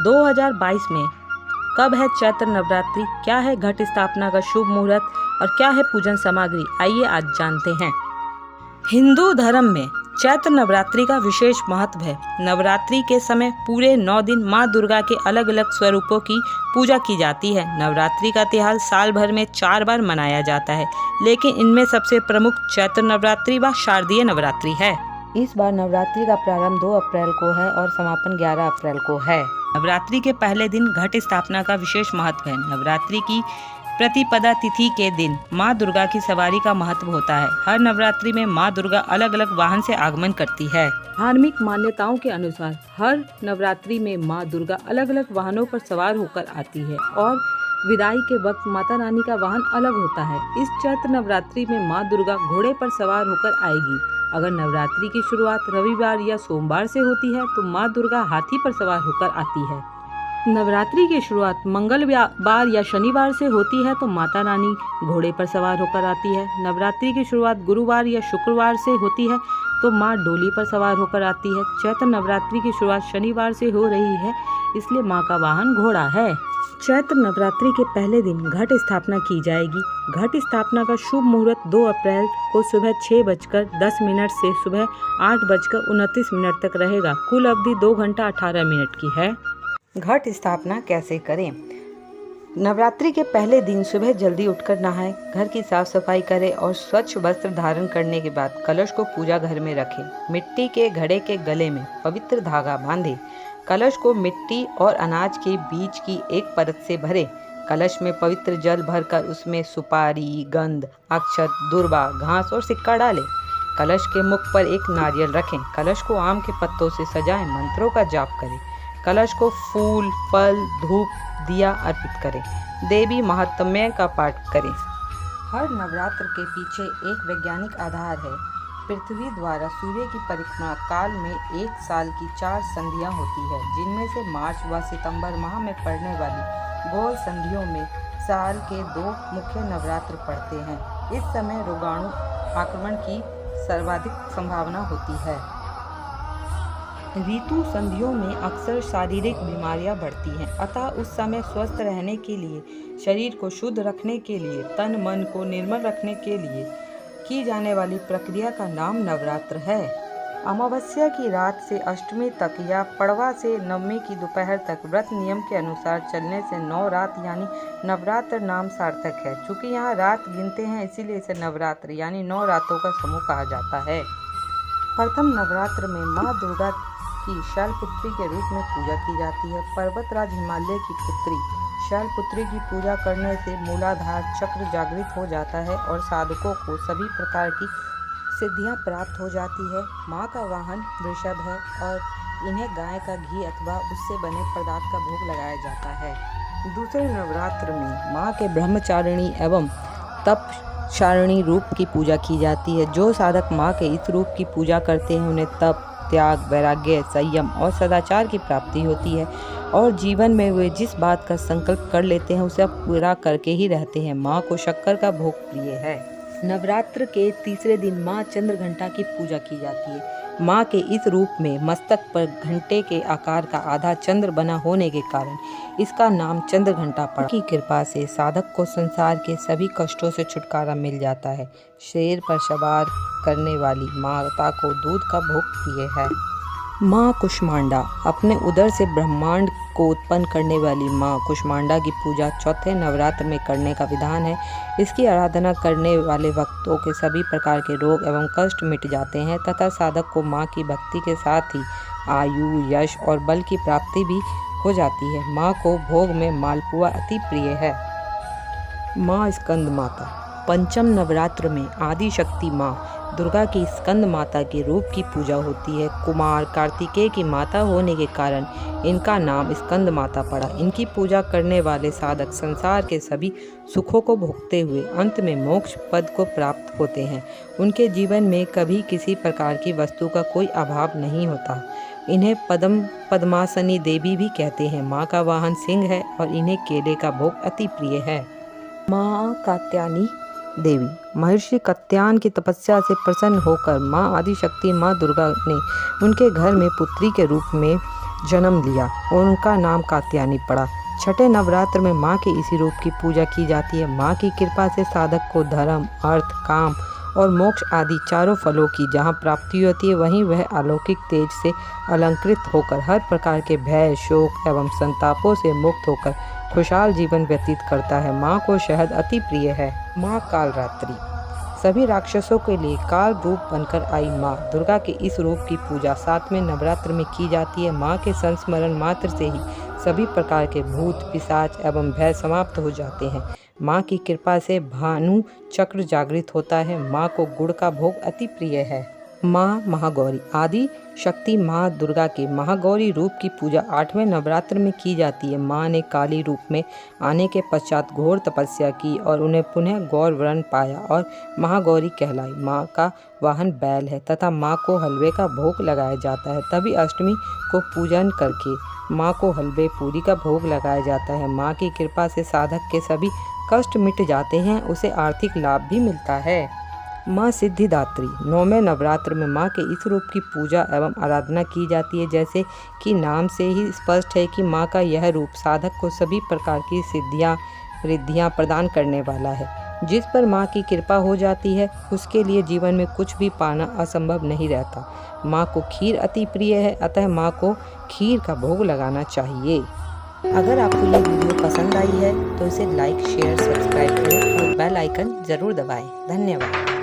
2022 में कब है चैत्र नवरात्रि, क्या है घट स्थापना का शुभ मुहूर्त और क्या है पूजन सामग्री, आइए आज जानते हैं। हिंदू धर्म में चैत्र नवरात्रि का विशेष महत्व है। नवरात्रि के समय पूरे 9 दिन माँ दुर्गा के अलग अलग स्वरूपों की पूजा की जाती है। नवरात्रि का त्यौहार साल भर में 4 बार मनाया जाता है, लेकिन इनमें सबसे प्रमुख चैत्र नवरात्रि व शारदीय नवरात्रि है। इस बार नवरात्रि का प्रारंभ 2 अप्रैल को है और समापन 11 अप्रैल को है। नवरात्रि के पहले दिन घट स्थापना का विशेष महत्व है। नवरात्रि की प्रतिपदा तिथि के दिन माँ दुर्गा की सवारी का महत्व होता है। हर नवरात्रि में माँ दुर्गा अलग अलग वाहन से आगमन करती है। धार्मिक मान्यताओं के अनुसार हर नवरात्रि में माँ दुर्गा अलग अलग वाहनों पर सवार होकर आती है और विदाई के वक्त माता रानी का वाहन अलग होता है। इस चैत्र नवरात्रि में माँ दुर्गा घोड़े पर सवार होकर आएगी। अगर नवरात्रि की शुरुआत रविवार या सोमवार से होती है तो माँ दुर्गा हाथी पर सवार होकर आती है। नवरात्रि की शुरुआत मंगलवार या शनिवार से होती है तो माता रानी घोड़े पर सवार होकर आती है। नवरात्रि की शुरुआत गुरुवार या शुक्रवार से होती है तो माँ डोली पर सवार होकर आती है। चैत्र नवरात्रि की शुरुआत शनिवार से हो रही है, इसलिए माँ का वाहन घोड़ा है। चैत्र नवरात्रि के पहले दिन घट स्थापना की जाएगी। घट स्थापना का शुभ मुहूर्त 2 अप्रैल को सुबह 6:10 से सुबह 8:29 तक रहेगा। कुल अवधि 2 घंटा 18 मिनट की है। घट स्थापना कैसे करें? नवरात्रि के पहले दिन सुबह जल्दी उठकर नहाएं, घर की साफ सफाई करें और स्वच्छ वस्त्र धारण करने के बाद कलश को पूजा घर में रखें। मिट्टी के घड़े के गले में पवित्र धागा बांधें। कलश को मिट्टी और अनाज के बीज की एक परत से भरें। कलश में पवित्र जल भरकर उसमें सुपारी, गंध, अक्षत, दूर्वा, घास और सिक्का डालें। कलश के मुख पर एक नारियल रखें। कलश को आम के पत्तों से सजाएं, मंत्रों का जाप करें। कलश को फूल, फल, धूप, दिया अर्पित करें। देवी महात्म्य का पाठ करें। हर नवरात्र के पीछे एक वैज्ञानिक आधार है। पृथ्वी द्वारा सूर्य की परिक्रमा काल में 1 साल की 4 संधियां होती है, जिनमें से मार्च व सितंबर माह में पड़ने वाली गोल संधियों में साल के 2 मुख्य नवरात्र पड़ते हैं। इस समय रोगाणु आक्रमण की सर्वाधिक संभावना होती है। ऋतु संधियों में अक्सर शारीरिक बीमारियां बढ़ती हैं, अतः उस समय स्वस्थ रहने के लिए, शरीर को शुद्ध रखने के लिए, तन मन को निर्मल रखने के लिए की जाने वाली प्रक्रिया का नाम नवरात्र है। अमावस्या की रात से अष्टमी तक या पड़वा से नवमी की दोपहर तक व्रत नियम के अनुसार चलने से 9 रात यानी नवरात्र नाम सार्थक है। चूँकि यहाँ रात गिनते हैं, इसीलिए इसे नवरात्र यानी 9 रातों का समूह कहा जाता है। प्रथम नवरात्र में माँ दुर्गा की शैलपुत्री के रूप में पूजा की जाती है। पर्वतराज हिमालय की पुत्री शैलपुत्री की पूजा करने से मूलाधार चक्र जागृत हो जाता है और साधकों को सभी प्रकार की सिद्धियां प्राप्त हो जाती है। माँ का वाहन वृषभ है और इन्हें गाय का घी अथवा उससे बने पदार्थ का भोग लगाया जाता है। दूसरे नवरात्र में माँ के ब्रह्मचारिणी एवं तपचारिणी रूप की पूजा की जाती है। जो साधक माँ के इस रूप की पूजा करते हैं उन्हें तप, त्याग, वैराग्य, संयम और सदाचार की प्राप्ति होती है और जीवन में वे जिस बात का संकल्प कर लेते हैं उसे पूरा करके ही रहते हैं। माँ को शक्कर का भोग प्रिय है। नवरात्र के तीसरे दिन माँ चंद्रघंटा की पूजा की जाती है। माँ के इस रूप में मस्तक पर घंटे के आकार का आधा चंद्र बना होने के कारण इसका नाम चंद्रघंटा पड़ा। की कृपा से साधक को संसार के सभी कष्टों से छुटकारा मिल जाता है। शेर पर सवार करने वाली माता को दूध का भोग प्रिय है। माँ कुष्मांडा अपने उदर से ब्रह्मांड को उत्पन्न करने वाली माँ कुष्मांडा की पूजा चौथे नवरात्र में करने का विधान है। इसकी आराधना करने वाले भक्तों के सभी प्रकार के रोग एवं कष्ट मिट जाते हैं तथा साधक को माँ की भक्ति के साथ ही आयु, यश और बल की प्राप्ति भी हो जाती है। माँ को भोग में मालपुआ अति प्रिय है। माँ स्कंद माता पंचम नवरात्र में आदि शक्ति माँ दुर्गा की स्कंद माता के रूप की पूजा होती है। कुमार कार्तिकेय की माता होने के कारण इनका नाम स्कंद माता पड़ा। इनकी पूजा करने वाले साधक संसार के सभी सुखों को भोगते हुए अंत में मोक्ष पद को प्राप्त होते हैं। उनके जीवन में कभी किसी प्रकार की वस्तु का कोई अभाव नहीं होता। इन्हें पद्मासनी देवी भी कहते हैं। माँ का वाहन सिंह है और इन्हें केले का भोग अति प्रिय है। माँ कात्यायनी देवी महर्षि कात्यायन की तपस्या से प्रसन्न होकर माँ आदिशक्ति माँ दुर्गा ने उनके घर में पुत्री के रूप में जन्म लिया और उनका नाम कात्यायनी पड़ा। छठे नवरात्र में माँ के इसी रूप की पूजा की जाती है। माँ की कृपा से साधक को धर्म, अर्थ, काम और मोक्ष आदि चारों फलों की जहाँ प्राप्ति होती है, वहीं वह अलौकिक तेज से अलंकृत होकर हर प्रकार के भय, शोक एवं संतापों से मुक्त होकर खुशहाल जीवन व्यतीत करता है। माँ को शहद अति प्रिय है। माँ कालरात्रि। सभी राक्षसों के लिए काल रूप बनकर आई माँ दुर्गा के इस रूप की पूजा 7वें नवरात्र में की जाती है। माँ के संस्मरण मात्र से ही सभी प्रकार के भूत, पिशाच एवं भय समाप्त हो जाते हैं। माँ की कृपा से भानु चक्र जागृत होता है। माँ को गुड़ का भोग अति प्रिय है। माँ महागौरी। आदि शक्ति माँ दुर्गा के महागौरी रूप की पूजा 8वें नवरात्र में की जाती है। माँ ने काली रूप में आने के पश्चात घोर तपस्या की और उन्हें पुनः गौर वर्ण पाया और महागौरी कहलाई। माँ का वाहन बैल है तथा माँ को हलवे का भोग लगाया जाता है। तभी अष्टमी को पूजन करके माँ को हलवे पूरी का भोग लगाया जाता है। माँ की कृपा से साधक के सभी कष्ट मिट जाते हैं, उसे आर्थिक लाभ भी मिलता है। माँ सिद्धिदात्री। 9वें नवरात्र में माँ के इस रूप की पूजा एवं आराधना की जाती है। जैसे कि नाम से ही स्पष्ट है कि माँ का यह रूप साधक को सभी प्रकार की सिद्धियाँ, रिद्धियाँ प्रदान करने वाला है। जिस पर माँ की कृपा हो जाती है, उसके लिए जीवन में कुछ भी पाना असंभव नहीं रहता। माँ को खीर अति प्रिय है, अतः माँ को खीर का भोग लगाना चाहिए। अगर आपको ये वीडियो पसंद आई है तो इसे लाइक, शेयर, सब्सक्राइब करें और बेल आइकन ज़रूर दबाएं। धन्यवाद।